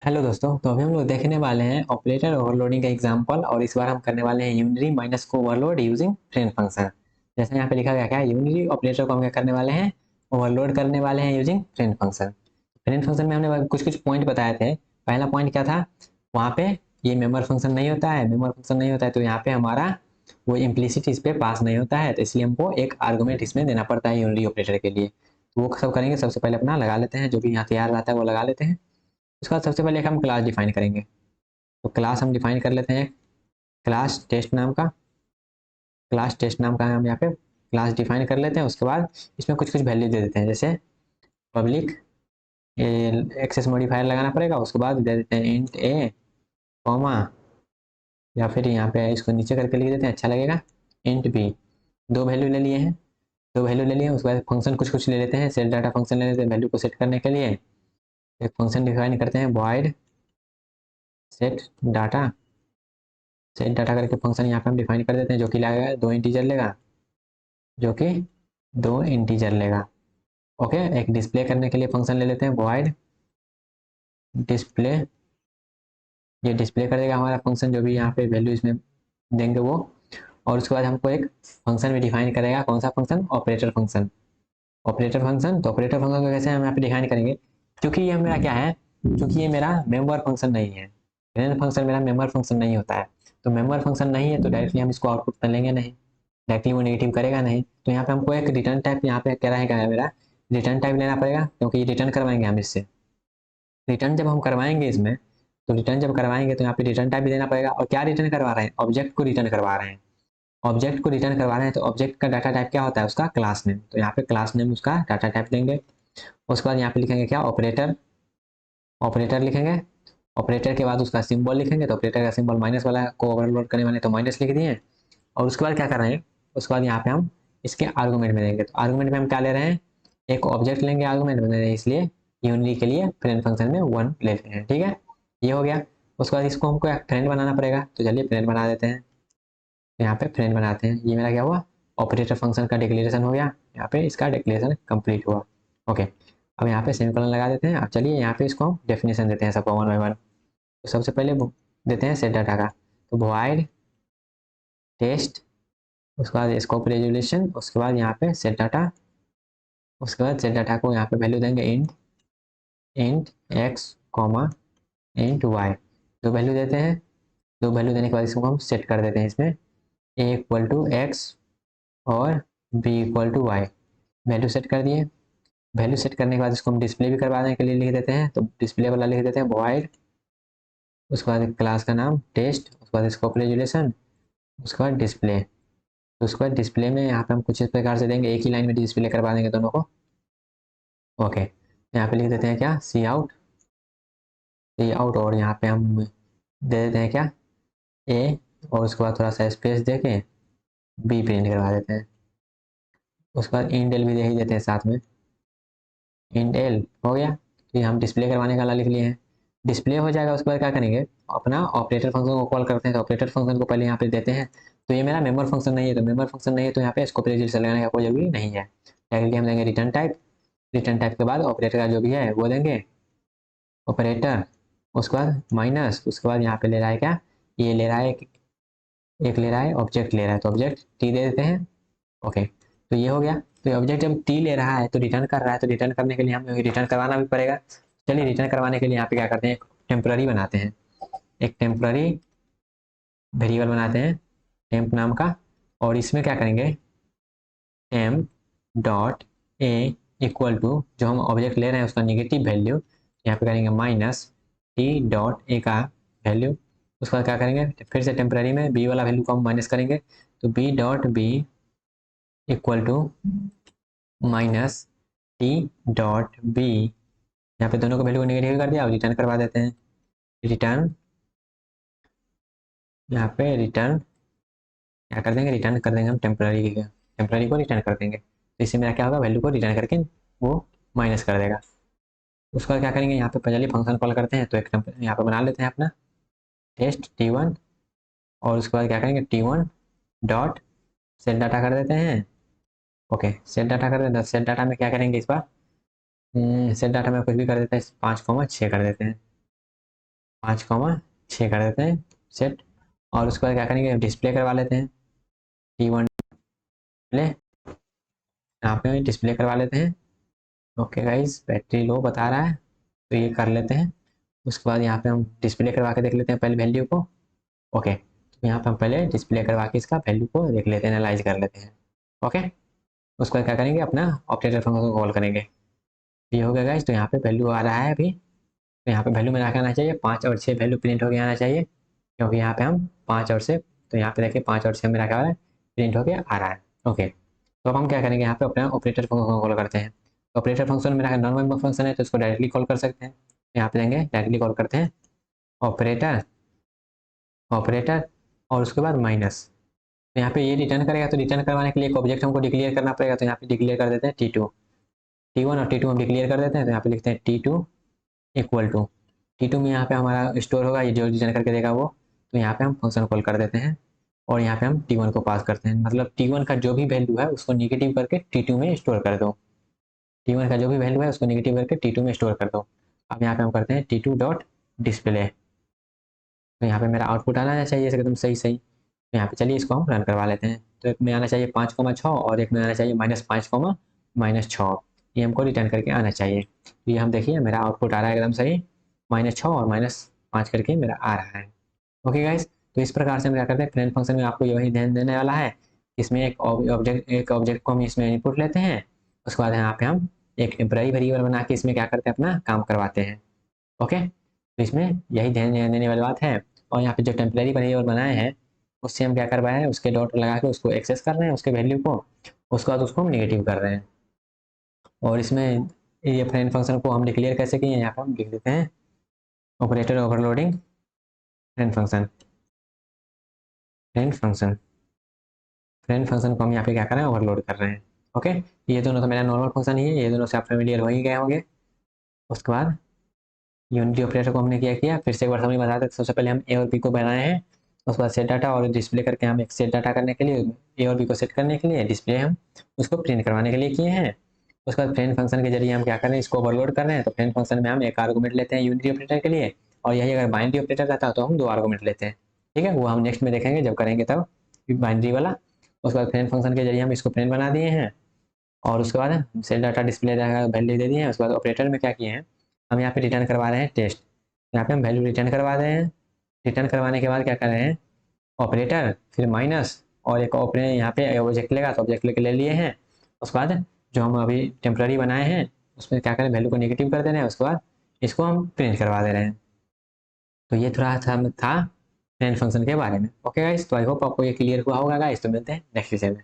Hello दोस्तों, तो अभी हम लोग देखने वाले हैं ऑपरेटर ओवरलोडिंग का एग्जांपल। और इस बार हम करने वाले हैं यूनिरी माइनस को ओवरलोड यूजिंग फ्रेंड फंक्शन। जैसे यहाँ पे लिखा गया क्या है, यूनिरी ऑपरेटर को हम क्या करने वाले हैं, ओवरलोड करने वाले हैं using friend function. Friend function में हमने कुछ कुछ पॉइंट बताए थे। पहला पॉइंट क्या था, वहाँ पे ये मेंबर फंक्शन नहीं होता है। मेंबर फंक्शन नहीं होता है तो यहाँ पे हमारा वो इम्प्लिसिट इस पे पास नहीं होता है, तो इसलिए हमको एक आर्गूमेंट इसमें देना पड़ता है यूनिरी ऑपरेटर के लिए। तो वो सब करेंगे, सबसे पहले अपना लगा लेते हैं, जो भी यहाँ तैयार रहता है वो लगा लेते हैं। उसके बाद सबसे पहले एक हम क्लास डिफाइन करेंगे। तो क्लास हम डिफाइन कर लेते हैं, क्लास टेस्ट नाम का। क्लास टेस्ट नाम का हम यहाँ पे क्लास डिफाइन कर लेते हैं। उसके बाद इसमें कुछ कुछ वैल्यू दे देते हैं, जैसे पब्लिक एक्सेस मॉडिफायर लगाना पड़ेगा। उसके बाद दे देते हैं इंट ए कॉमा, या फिर यहाँ पे इसको नीचे करके लिख देते हैं, अच्छा लगेगा, इंट बी। दो वैल्यू ले लिए हैं, दो वैल्यू ले लिए हैं। उसके बाद फंक्शन कुछ कुछ ले लेते हैं, सेट डाटा फंक्शन ले लेते हैं वैल्यू को सेट करने के लिए। एक फंक्शन डिफाइन करते हैं, void set data. Set data करके फंक्शन यहाँ पे हम डिफाइन कर देते हैं, जो कि लगेगा दो इंटीजर लेगा, जो कि दो इंटीजर लेगा। ओके, एक डिस्प्ले करने के लिए फंक्शन ले लेते हैं, वॉइड डिस्प्ले। ये डिस्प्ले कर देगा हमारा फंक्शन, जो भी यहाँ पे वैल्यू इसमें देंगे वो। और उसके बाद हमको एक फंक्शन भी डिफाइन करेगा, कौन सा function, operator function. Operator function, तो ऑपरेटर फंक्शन को कैसे हम यहाँ पे डिफाइन करेंगे, क्योंकि ये मेरा क्या है, क्योंकि ये मेरा मेंबर फंक्शन नहीं है। मेन फंक्शन मेरा मेंबर फंक्शन नहीं होता है। तो मेंबर फंक्शन नहीं है तो डायरेक्टली हम इसको आउटपुट कर लेंगे नहीं, डायरेक्टली वो नेगेटिव करेगा नहीं। तो यहाँ पे हमको एक रिटर्न टाइप यहाँ पे क्या रहेगा, मेरा रिटर्न टाइप लेना पड़ेगा, क्योंकि रिटर्न करवाएंगे हम इससे। रिटर्न जब हम करवाएंगे इसमें, तो रिटर्न जब करवाएंगे तो यहाँ पे रिटर्न टाइप भी देना पड़ेगा। और क्या रिटर्न करवा रहे हैं, ऑब्जेक्ट को रिटर्न करवा रहे हैं। ऑब्जेक्ट को रिटर्न करवा रहे हैं तो ऑब्जेक्ट का डाटा टाइप क्या होता है, उसका क्लास नेम। तो यहाँ पे क्लास नेम उसका डाटा टाइप देंगे। उसके बाद यहाँ पे लिखेंगे क्या, ऑपरेटर। ऑपरेटर लिखेंगे, ऑपरेटर के बाद उसका सिंबल लिखेंगे। तो ऑपरेटर का सिंबल माइनस वाला को ओवरलोड करने वाले तो माइनस लिख दिए। और उसके बाद क्या कर रहे हैं, उसके बाद यहाँ पे हम इसके आर्गूमेंट में देंगे। तो आर्गूमेंट में हम क्या ले रहे हैं, एक ऑब्जेक्ट लेंगे आर्गूमेंट में ले रहे हैं, इसलिए यूनिटी के लिए फ्रेंड फंक्शन में वन लेते हैं। ठीक है, ये हो गया। उसके बाद इसको हमको एक फ्रेंड बनाना पड़ेगा, तो चलिए फ्रेंड बना देते हैं। तो यहाँ पे फ्रेंड बनाते हैं, ये मेरा क्या हुआ, ऑपरेटर फंक्शन का डिक्लेरेशन हो गया। यहाँ पे इसका डिक्लेरेशन कंप्लीट हुआ। ओके, अब यहाँ पे सेमीकोलन लगा देते हैं। अब चलिए यहाँ पे इसको डेफिनेशन देते हैं सबको वन बाय वन। तो सबसे पहले देते हैं सेट डाटा का, तो वॉइड टेस्ट, उसके बाद स्कोप रेजोल्यूशन, उसके बाद यहाँ पे सेट डाटा। उसके बाद सेट डाटा को यहाँ पे वैल्यू देंगे int int x comma int y. दो वैल्यू देते हैं, दो वैल्यू देने के बाद इसको हम सेट कर देते हैं इसमें, ए इक्वल टू एक्स और b equal to y. Value set कर दिए। वैल्यू सेट करने के बाद इसको हम डिस्प्ले भी करवाने के लिए लिख देते हैं, तो डिस्प्ले वाला लिख देते हैं वॉइड, उसके बाद क्लास का नाम टेस्ट, उसके बाद स्कोप रेजोल्यूशन, उसके बाद डिस्प्ले। तो उसके बाद डिस्प्ले में यहाँ पे हम कुछ इस प्रकार से देंगे, एक ही लाइन में डिस्प्ले करवा देंगे दोनों को। ओके, यहाँ पे लिख देते हैं क्या, सी आउट। सी आउट, और यहाँ पे हम दे देते हैं क्या, ए, और उसके बाद थोड़ा सा स्पेस दे के बी प्रिंट करवा देते हैं। उसके बाद इंट एल भी दे ही देते हैं साथ में, इंट एल हो गया। फिर हम डिस्प्ले करवाने का वाला लिख लिए हैं, डिस्प्ले हो जाएगा। उसके बाद क्या करेंगे, अपना ऑपरेटर फंक्शन को कॉल करते हैं। तो ऑपरेटर फंक्शन को पहले यहाँ पे देते हैं। तो ये मेरा मेंबर फंक्शन नहीं है, तो मेंबर फंक्शन नहीं है तो यहाँ पे स्कोप रेजोल्यूशन लगाने का कोई जरूरी नहीं है। डायरेक्टली हम देंगे रिटर्न टाइप। रिटर्न टाइप के बाद ऑपरेटर का जो भी है वो देंगे, ऑपरेटर। उसके बाद माइनस, उसके बाद यहाँ पे ले रहा है क्या, ये ले रहा है एक ले रहा है ऑब्जेक्ट ले रहा है, तो ऑब्जेक्ट टी दे देते हैं। ओके, तो ये हो गया। तो ये ऑब्जेक्ट जब टी ले रहा है तो रिटर्न कर रहा है, तो रिटर्न करने के लिए हमें रिटर्न करवाना भी पड़ेगा। चलिए रिटर्न करवाने के लिए यहाँ पे क्या करते हैं, एक टेम्पररी बनाते हैं, एक टेम्पररी वेरिएबल बनाते हैं टेम्प नाम का। और इसमें क्या करेंगे, temp dot a equal to, जो हम ऑब्जेक्ट ले रहे हैं उसका निगेटिव वैल्यू यहाँ पे करेंगे माइनस टी डॉट ए का वैल्यू। उसके बाद क्या करेंगे, फिर से टेम्पररी में बी वाला वैल्यू को हम माइनस करेंगे, तो b dot b equal to minus t dot b. यहाँ पे दोनों को वैल्यू को नेगेटिव कर दिया और रिटर्न करवा देते हैं। रिटर्न, यहाँ पे रिटर्न क्या कर देंगे, रिटर्न कर देंगे हम टेम्पररी, टेम्पररी को रिटर्न कर देंगे। तो इससे मेरा क्या होगा, वैल्यू को रिटर्न करके वो माइनस कर देगा। उसका क्या करेंगे, यहाँ पे पहले फंक्शन कॉल करते हैं, तो एक यहाँ पे बना लेते हैं अपना टेस्ट T1। और उसके बाद क्या करेंगे, T1 डॉट सेट डाटा कर देते हैं। ओके, सेट डाटा कर देते हैं। सेट डाटा में क्या करेंगे इस बार, सेट डाटा में कुछ भी कर देते हैं, 5,6 कर देते हैं। 5,6 कर देते हैं सेट। और उसके बाद क्या करेंगे, डिस्प्ले करवा लेते हैं T1 डिस्प्ले, यहाँ पे डिस्प्ले करवा लेते हैं। ओके गाइस, बैटरी लो बता रहा है तो ये कर लेते हैं। उसके बाद यहाँ पे हम डिस्प्ले करवा के देख लेते हैं पहले वैल्यू को। ओके, तो यहाँ पे हम पहले डिस्प्ले करवा के इसका वैल्यू को देख लेते हैं, एनालाइज कर लेते हैं। ओके, उसके बाद क्या करेंगे, अपना ऑपरेटर फंक्शन को कॉल करेंगे। ये हो गया गाइस, तो यहाँ पे वैल्यू आ रहा है अभी। तो यहाँ पे वैल्यू में क्या आना चाहिए, 5 और 6 वैल्यू प्रिंट होकर आना चाहिए, क्योंकि यहाँ पे हम 5 और 6, तो यहाँ पे देखिए 5 और 6 मेरा क्या आ रहा है, प्रिंट होकर आ रहा है। ओके, तो अब हम क्या करेंगे, यहाँ पे अपना ऑपरेटर फंक्शन को कॉल करते हैं। तो ऑपरेटर फंक्शन मेरा नॉर्मल फंक्शन है तो इसको डायरेक्टली कॉल कर सकते हैं। यहाँ पे देंगे डायरेक्टली कॉल करते हैं ऑपरेटर, ऑपरेटर और उसके बाद माइनस। तो यहाँ पे ये रिटर्न करेगा, तो रिटर्न करवाने के लिए एक ऑब्जेक्ट हमको डिक्लेयर करना पड़ेगा। तो यहाँ पे डिक्लेयर कर देते हैं T2, T1 और T2 हम डिक्लेयर कर देते हैं। तो यहाँ पे लिखते हैं T2 इक्वल टू, T2 में यहाँ पे हमारा स्टोर होगा, ये जो रिटर्न करके देगा वो। तो यहाँ पे हम फंक्शन कॉल कर देते हैं और यहाँ पे हम T1 को पास करते हैं। मतलब T1 का जो भी वैल्यू है उसको निगेटिव करके T2 में स्टोर कर दो। T1 का जो भी वैल्यू है उसको निगेटिव करके T2 में स्टोर कर दो। अब यहाँ पे हम करते हैं T2 डॉट डिस्प्ले। तो यहाँ पे मेरा आउटपुट आना चाहिए एकदम सही सही। तो यहाँ पे चलिए इसको हम रन करवा लेते हैं। तो एक में आना चाहिए 5,6 और एक में आना चाहिए -5,-6। ये हमको रिटर्न करके आना चाहिए। तो ये हम देखिए मेरा आउटपुट आ रहा है एकदम सही, -6 और -5 करके मेरा आ रहा है। ओके गाइस, तो इस प्रकार से हम क्या करते हैं, फ्रेंड फंक्शन में आपको यही ध्यान देने वाला है। इसमें एक ऑब्जेक्ट को हम इसमें इनपुट लेते हैं। उसके बाद यहाँ पे हम एक टेम्पररी वेरिएबल बना के इसमें क्या करते हैं, अपना काम करवाते हैं। ओके, तो इसमें यही ध्यान देने वाली बात है। और यहाँ पे जो टेम्पररी वेरिएबल बनाए हैं उससे हम क्या कर रहे हैं, उसके डॉट लगा के उसको एक्सेस कर रहे हैं उसके वैल्यू को। उसके बाद उसको हम निगेटिव कर रहे हैं। और इसमें ये फ्रेंड फंक्शन को हम डिक्लेयर कैसे किए हैं, यहाँ पे हम लिख देते हैं operator overloading friend function. Friend function, friend function को हम यहाँ पे क्या कर रहे हैं, ओवरलोड कर रहे हैं। ओके, ये दोनों तो मेरा नॉर्मल फंक्शन ही है, ये दोनों से आप फेमिलियर हो ही गए होंगे। उसके बाद यूनिटी ऑपरेटर को हमने क्या किया, फिर से एक बार समझ बता देते। सबसे पहले हम ए और बी को बनाए हैं। उसके बाद सेट डाटा और डिस्प्ले करके हम एक सेट डाटा करने के लिए, ए और बी को सेट करने के लिए, डिस्प्ले हम उसको प्रिंट करवाने के लिए किए हैं। उसके बाद फ्रेंड फंक्शन के जरिए हम क्या कर रहे हैं, इसको ओवरलोड कर रहे हैं। तो फ्रेंड फंक्शन में हम एक आर्गूमेंट लेते हैं यूनिटी ऑपरेटर के लिए, और यही अगर बाइनरी ऑपरेटर रहता तो हम 2 आर्गूमेंट लेते हैं। ठीक है, वो हम नेक्स्ट में देखेंगे जब करेंगे तब बाइनरी वाला। उसके बाद फ्रेंड फंक्शन के जरिए हम इसको प्रिंट बना दिए हैं। और उसके बाद सेल डाटा डिस्प्ले वैल्यू दे दिए हैं। उसके बाद ऑपरेटर में क्या किए हैं, हम यहाँ पे रिटर्न करवा रहे हैं टेस्ट। यहाँ पे हम वैल्यू रिटर्न करवा रहे हैं। रिटर्न करवाने के बाद क्या कर रहे हैं, ऑपरेटर फिर माइनस और एक ऑपरेटर यहाँ पे ऑब्जेक्ट लेगा, तो ऑब्जेक्ट लेके ले लिए हैं। उसके बाद जो हम अभी टेम्पररी बनाए हैं उसमें क्या करें, वैल्यू को नेगेटिव कर दे रहे हैं। उसके बाद इसको हम प्रिंट करवा दे रहे हैं। तो ये थोड़ा था फ्रेंड फंक्शन के बारे में। ओके गाइस, तो आई होप आपको ये क्लियर हुआ होगा गाइस। तो मिलते हैं नेक्स्ट सेशन में।